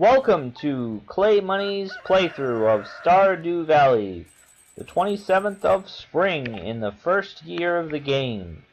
Welcome to Clay Money's playthrough of Stardew Valley, the 27th of spring in the first year of the game.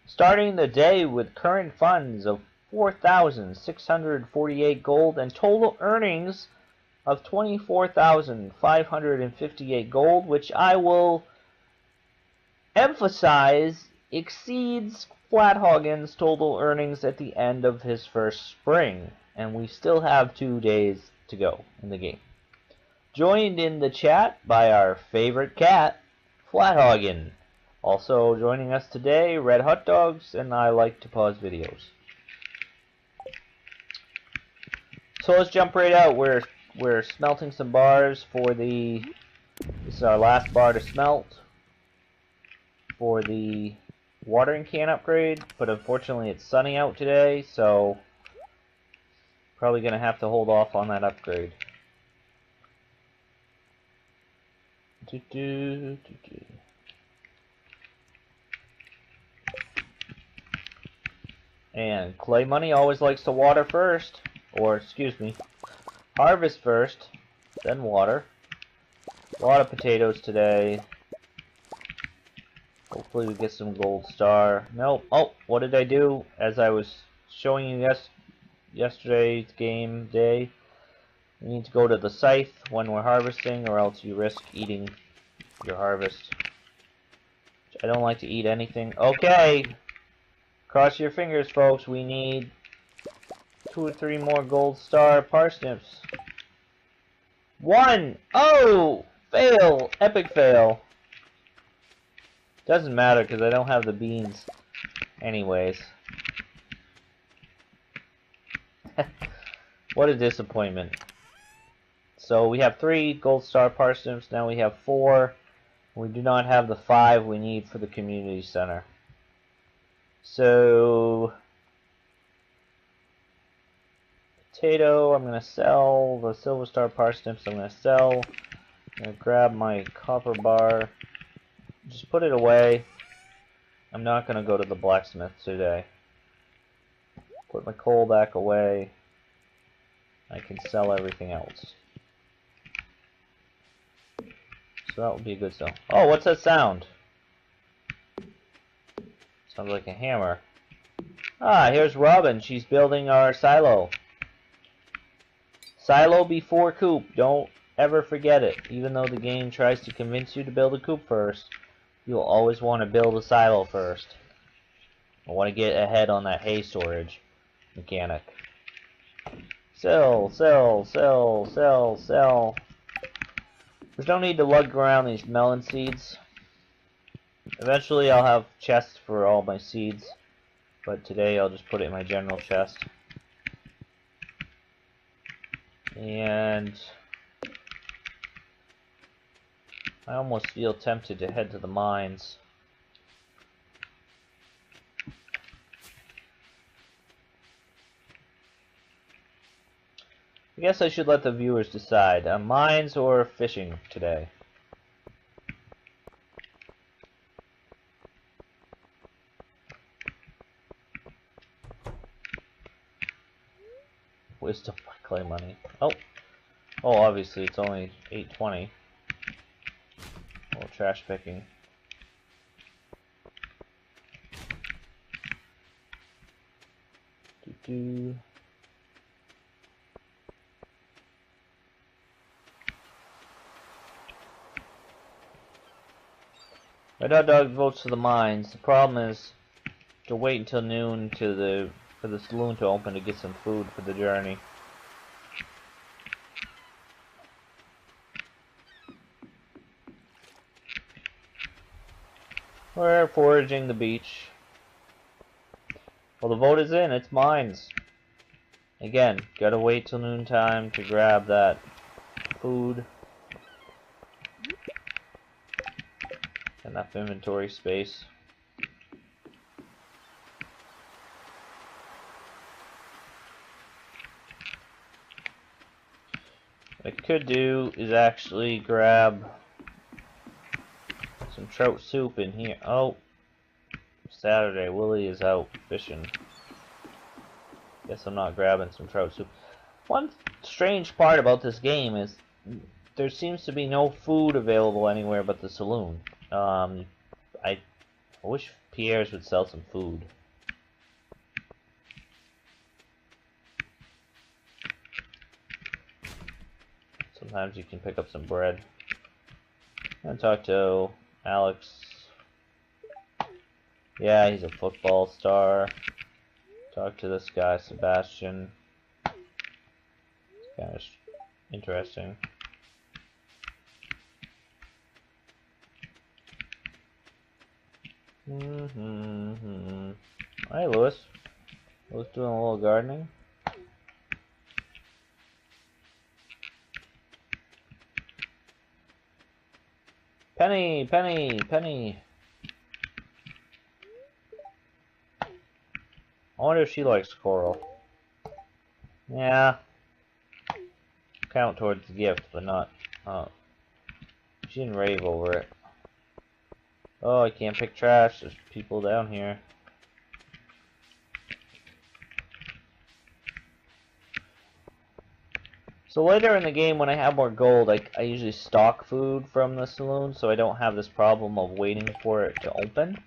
Starting the day with current funds of 4,648 gold and total earnings of 24,558 gold, which I will emphasize exceeds Flathoggen's total earnings at the end of his first spring. And we still have 2 days to go in the game. Joined in the chat by our favorite cat, Flathoggen. Also joining us today, Red Hot Dogs, and I like to pause videos. So let's jump right out. We're smelting some bars for the... This is our last bar to smelt for the watering can upgrade, but unfortunately it's sunny out today, so probably going to have to hold off on that upgrade. And Clay Money always likes to water first, or excuse me, harvest first, then water. A lot of potatoes today. Hopefully we get some gold star. Nope. Oh, what did I do? As I was showing you yesterday's game day, you need to go to the scythe when we're harvesting, or else you risk eating your harvest. I don't like to eat anything. Okay, cross your fingers, folks. We need 2 or 3 more gold star parsnips. 1! Oh! Fail! Epic fail. Doesn't matter because I don't have the beans anyways. What a disappointment. So we have 3 gold star parsnips, now we have 4. We do not have the 5 we need for the community center. So potato, I'm going to sell. The silver star parsnips, I'm going to sell. I'm going to grab my copper bar. Just put it away. I'm not going to go to the blacksmith today. Put my coal back away. I can sell everything else. So that would be a good sell. Oh, what's that sound? Sounds like a hammer. Ah, here's Robin. She's building our silo. Silo before coop. Don't ever forget it. Even though the game tries to convince you to build a coop first, you'll always want to build a silo first. I want to get ahead on that hay storage mechanic. Sell, sell, sell, sell, sell. There's no need to lug around these melon seeds. Eventually I'll have chests for all my seeds, but today I'll just put it in my general chest. And I almost feel tempted to head to the mines. I guess I should let the viewers decide. Mines or fishing today? Wisdom by Clay Money. Oh, obviously it's only 8:20. A little trash picking. Doo-doo. Red Hot Dog votes for the mines. The problem is to wait until noon for the saloon to open to get some food for the journey. We're foraging the beach. Well, the vote is in. It's mines. Again, gotta wait till noontime to grab that food. Enough inventory space. What I could do is actually grab some trout soup in here. Oh, Saturday, Willie is out fishing. Guess I'm not grabbing some trout soup. One strange part about this game is there seems to be no food available anywhere but the saloon. I wish Pierre's would sell some food. Sometimes you can pick up some bread. I'm gonna talk to Alex. Yeah, he's a football star. Talk to this guy, Sebastian. It's kind of interesting. Hi, Lewis. Lewis doing a little gardening. Penny, Penny, Penny. I wonder if she likes coral. Yeah. Count towards the gift, but not. She didn't rave over it. Oh, I can't pick trash. There's people down here. So later in the game, when I have more gold, I usually stock food from the saloon, so I don't have this problem of waiting for it to open.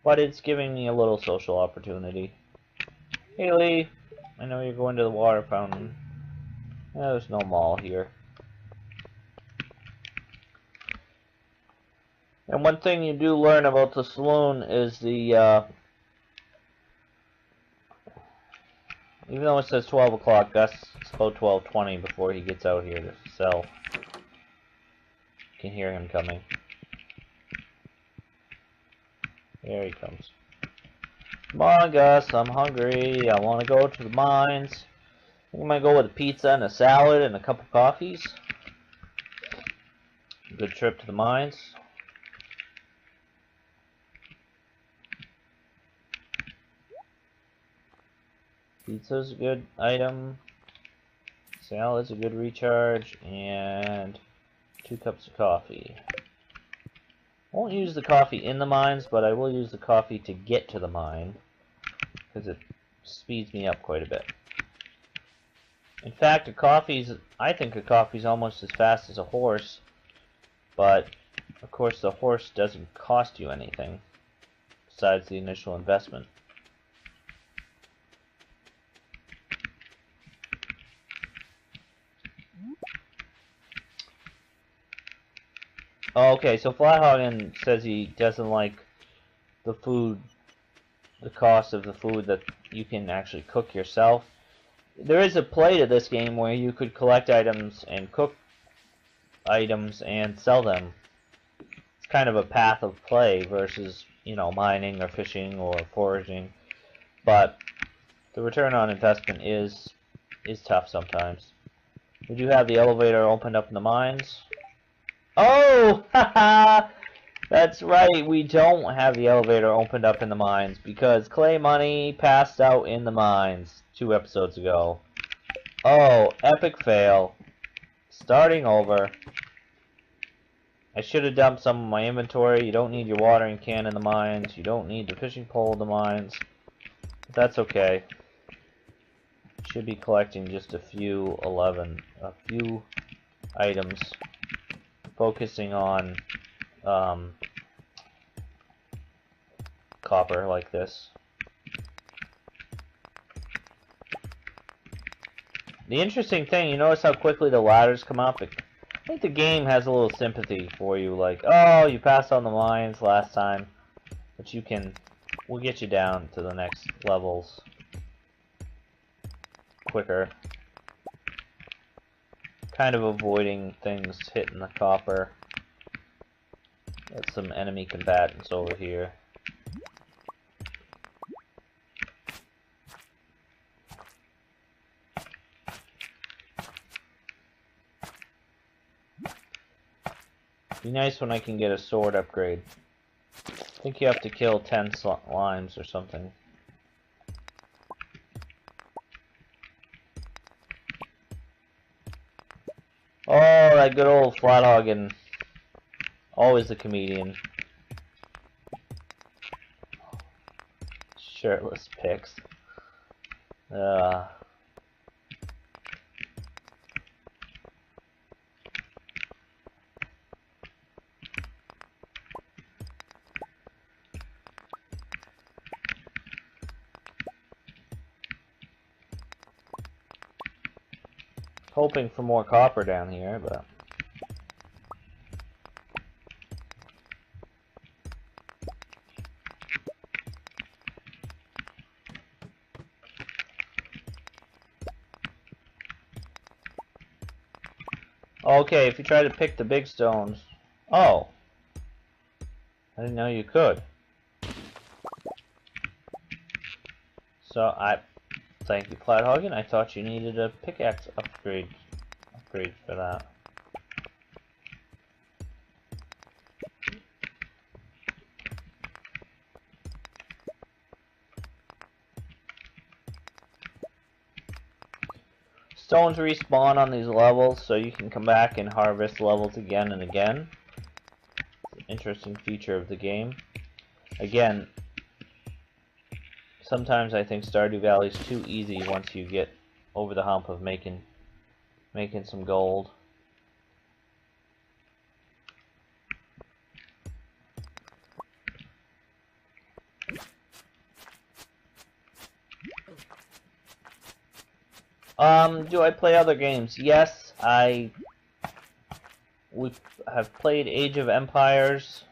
But it's giving me a little social opportunity. Hey Lee, I know you're going to the water fountain. Yeah, there's no mall here. And one thing you do learn about the saloon is the, even though it says 12 o'clock, Gus, it's about 12:20 before he gets out here to sell. You can hear him coming. There he comes. Come on, Gus, I'm hungry. I want to go to the mines. I think I might go with a pizza and a salad and a cup of coffees. Good trip to the mines. Pizza's a good item. Salad's a good recharge. And 2 cups of coffee. Won't use the coffee in the mines, but I will use the coffee to get to the mine, because it speeds me up quite a bit. In fact, I think a coffee's almost as fast as a horse, but of course the horse doesn't cost you anything besides the initial investment. Okay, so Flyhagen says he doesn't like the cost of the food that you can actually cook yourself. There is a play to this game where you could collect items and cook items and sell them. It's kind of a path of play versus, you know, mining or fishing or foraging. But the return on investment is tough sometimes. We do have the elevator opened up in the mines. Oh, haha! That's right, we don't have the elevator opened up in the mines because Clay Money passed out in the mines 2 episodes ago. Oh, epic fail. Starting over. I should have dumped some of my inventory. You don't need your watering can in the mines. You don't need the fishing pole in the mines. But that's okay. Should be collecting just a few items. Focusing on copper like this. The interesting thing, you notice how quickly the ladders come up? I think the game has a little sympathy for you, like, oh, you passed on the mines last time, but we'll get you down to the next levels quicker. Kind of avoiding things hitting the copper. Got some enemy combatants over here. Be nice when I can get a sword upgrade. I think you have to kill 10 slimes or something. Oh, that good old Flathoggen. Always the comedian. Shirtless pics. Hoping for more copper down here, but okay, if you try to pick the big stones. Oh, I didn't know you could. So thank you, Cloudhoggin. I thought you needed a pickaxe upgrade for that. Stones respawn on these levels, so you can come back and harvest levels again and again. It's an interesting feature of the game. Again, sometimes I think Stardew Valley is too easy once you get over the hump of making some gold. Do I play other games? Yes, we have played Age of Empires.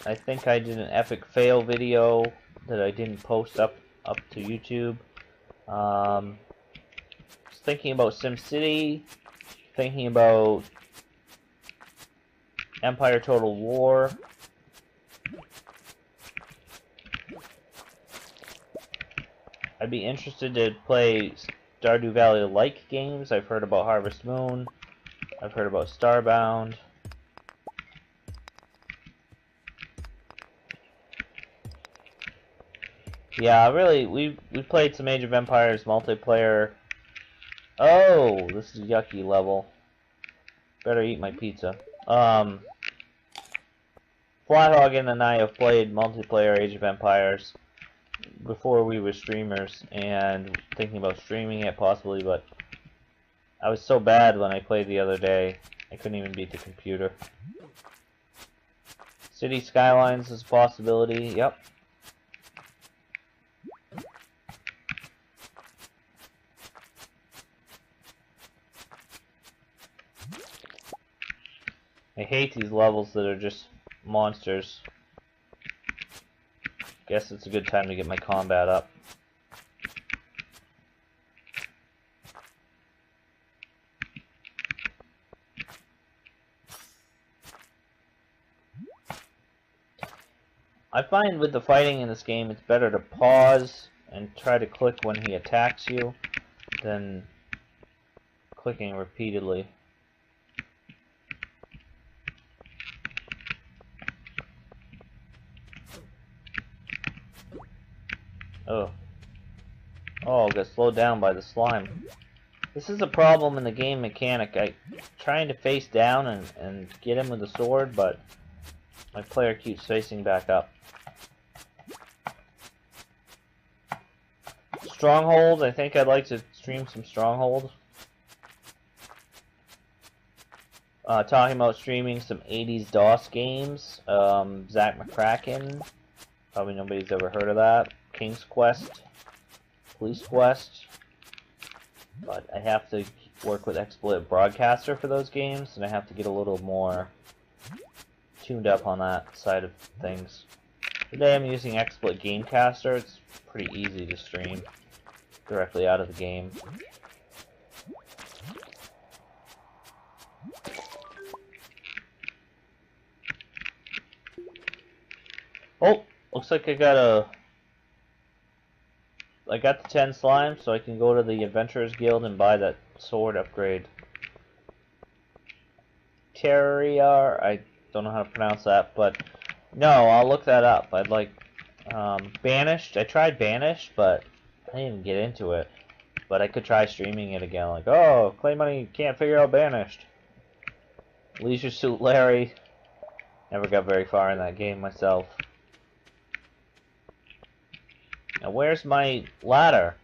I think I did an epic fail video that I didn't post up to YouTube. Was thinking about SimCity, thinking about Empire Total War. I'd be interested to play Stardew Valley-like games. I've heard about Harvest Moon. I've heard about Starbound. Yeah, really, we played some Age of Empires multiplayer. Oh, this is a yucky level. Better eat my pizza. Flyhoggin and I have played multiplayer Age of Empires before we were streamers, and thinking about streaming it possibly, but I was so bad when I played the other day, I couldn't even beat the computer. City Skylines is a possibility, yep. I hate these levels that are just monsters. Guess it's a good time to get my combat up. I find with the fighting in this game, it's better to pause and try to click when he attacks you than clicking repeatedly. Oh. Oh, got slowed down by the slime. This is a problem in the game mechanic. I'm trying to face down and get him with the sword, but my player keeps facing back up. Stronghold, I think I'd like to stream some Stronghold. Talking about streaming some 80s DOS games. Zach McCracken. Probably nobody's ever heard of that. King's Quest. Police Quest. But I have to work with Exploit Broadcaster for those games, and I have to get a little more tuned up on that side of things. Today I'm using Exploit Gamecaster. It's pretty easy to stream directly out of the game. Oh, looks like I got the 10 slime, so I can go to the Adventurers Guild and buy that sword upgrade. Terrier, I don't know how to pronounce that, but no, I'll look that up. I'd like Banished. I tried Banished, but I didn't even get into it. But I could try streaming it again. Like, oh, Clay Money can't figure out Banished. Leisure Suit Larry. Never got very far in that game myself. Now where's my ladder?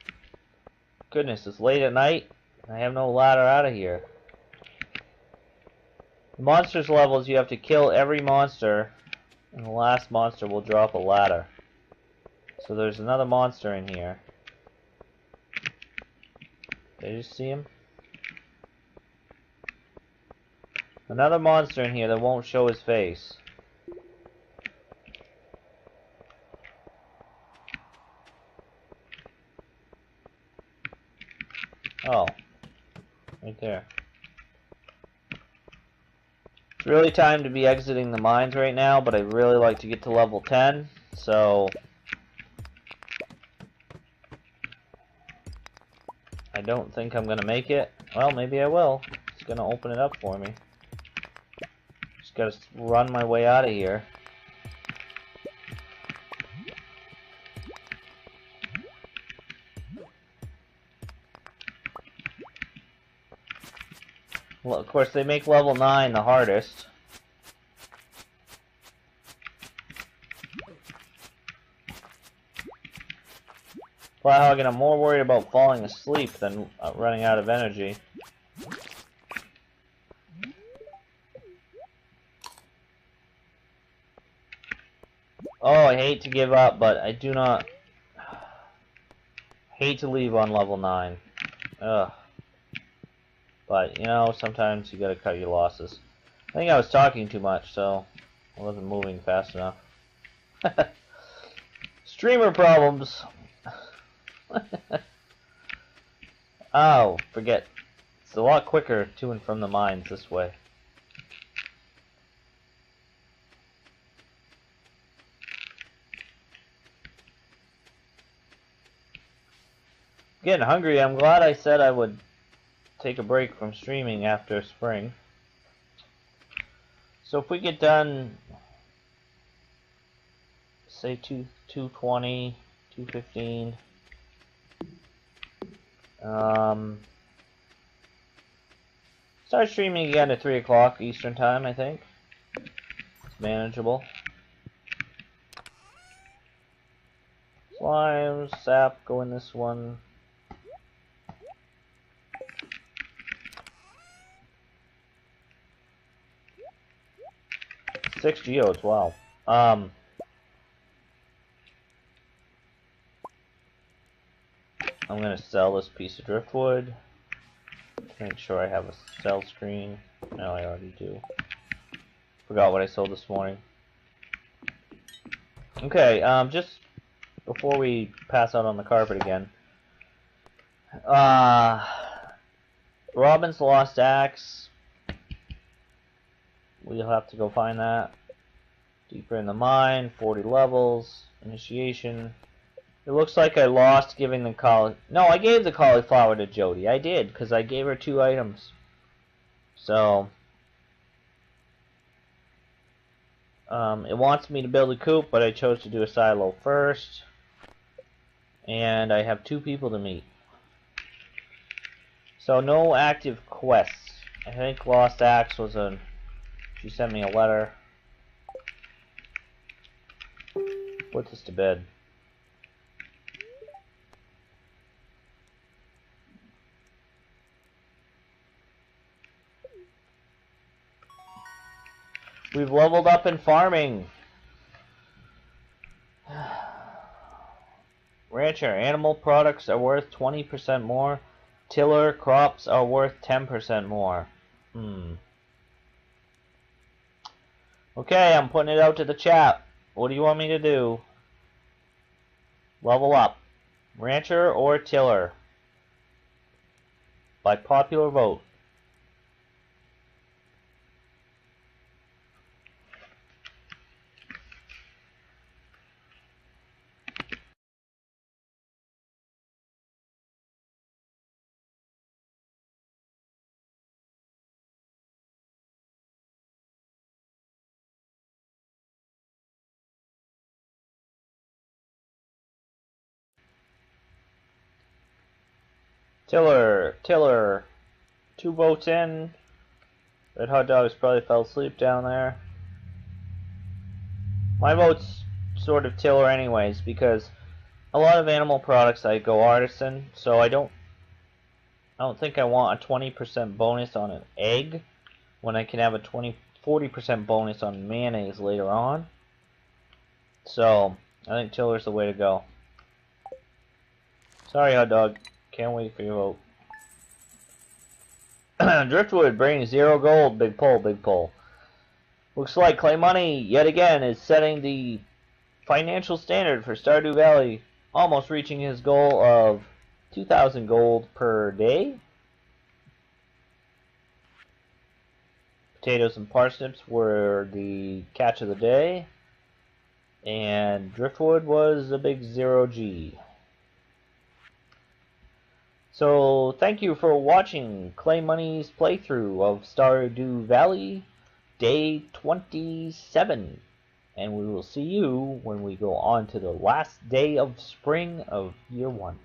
Goodness, it's late at night. I have no ladder out of here. The monsters levels, you have to kill every monster, and the last monster will drop a ladder. So there's another monster in here. Did you see him? Another monster in here that won't show his face. Oh. Right there. It's really time to be exiting the mines right now, but I'd really like to get to level 10, so I don't think I'm gonna make it. Well, maybe I will. It's gonna open it up for me. Just gotta run my way out of here. Well, of course, they make level 9 the hardest. Wow, I'm more worried about falling asleep than running out of energy. Oh, I hate to give up, but I do not hate to leave on level 9. Ugh. But, you know, sometimes you gotta cut your losses. I think I was talking too much, so I wasn't moving fast enough. Streamer problems! Oh, forget. It's a lot quicker to and from the mines this way. Getting hungry. I'm glad I said I would take a break from streaming after spring. So if we get done, say 2:20, 2:15, start streaming again at 3 o'clock Eastern time, I think. It's manageable. Slime, sap, go in this one. 6 geodes, wow. I'm gonna sell this piece of driftwood. Make sure I have a sell screen. No, I already do. Forgot what I sold this morning. Okay, just before we pass out on the carpet again. Robin's Lost Axe. We'll have to go find that. Deeper in the mine, 40 levels, initiation. It looks like I lost giving the No, I gave the cauliflower to Jody. I did, because I gave her 2 items. So, it wants me to build a coop, but I chose to do a silo first. And I have 2 people to meet. So, no active quests. I think Lost Axe was a... She sent me a letter. Put this to bed. We've leveled up in farming. Rancher, animal products are worth 20% more. Tiller, crops are worth 10% more. Okay, I'm putting it out to the chat. What do you want me to do? Level up. Rancher or tiller? By popular vote. Tiller, tiller. 2 votes in. Red Hot Dogs probably fell asleep down there. My vote's sort of tiller anyways, because a lot of animal products I go artisan, so I don't think I want a 20% bonus on an egg when I can have a 40% bonus on mayonnaise later on. So I think Tiller's the way to go. Sorry, hot dog. Can't wait for your vote. Driftwood brings 0 gold. Big pull, big pull. Looks like Clay Money yet again is setting the financial standard for Stardew Valley, almost reaching his goal of 2,000 gold per day. Potatoes and parsnips were the catch of the day, and Driftwood was a big 0G. So thank you for watching Clay Money's playthrough of Stardew Valley Day 27. And we will see you when we go on to the last day of spring of year 1.